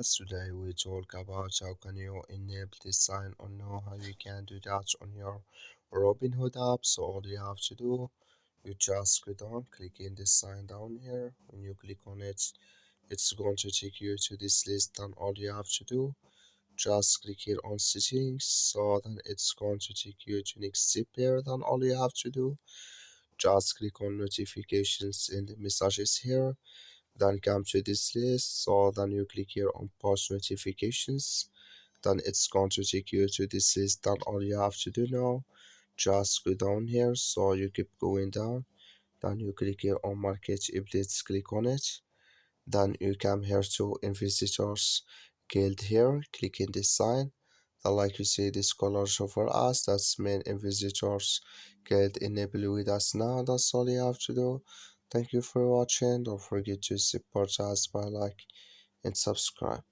Today we talk about how can you enable this sign or know how you can do that on your Robinhood app. So all you have to do, you just go down, click in this sign down here. When you click on it, it's going to take you to this list. And all you have to do, just click here on settings. So then it's going to take you to next step here. Then all you have to do, just click on notifications in the messages here, then come to this list. So then you click here on push notifications, then it's going to take you to this list. Then all you have to do now, just go down here. So you keep going down, then you click here on market updates, click on it, then you come here to visitors guild here, click in this sign. Then like you see this color show for us, that's main visitors guild enable with us now. That's all you have to do. Thank you for watching. Don't forget to support us by like and subscribe.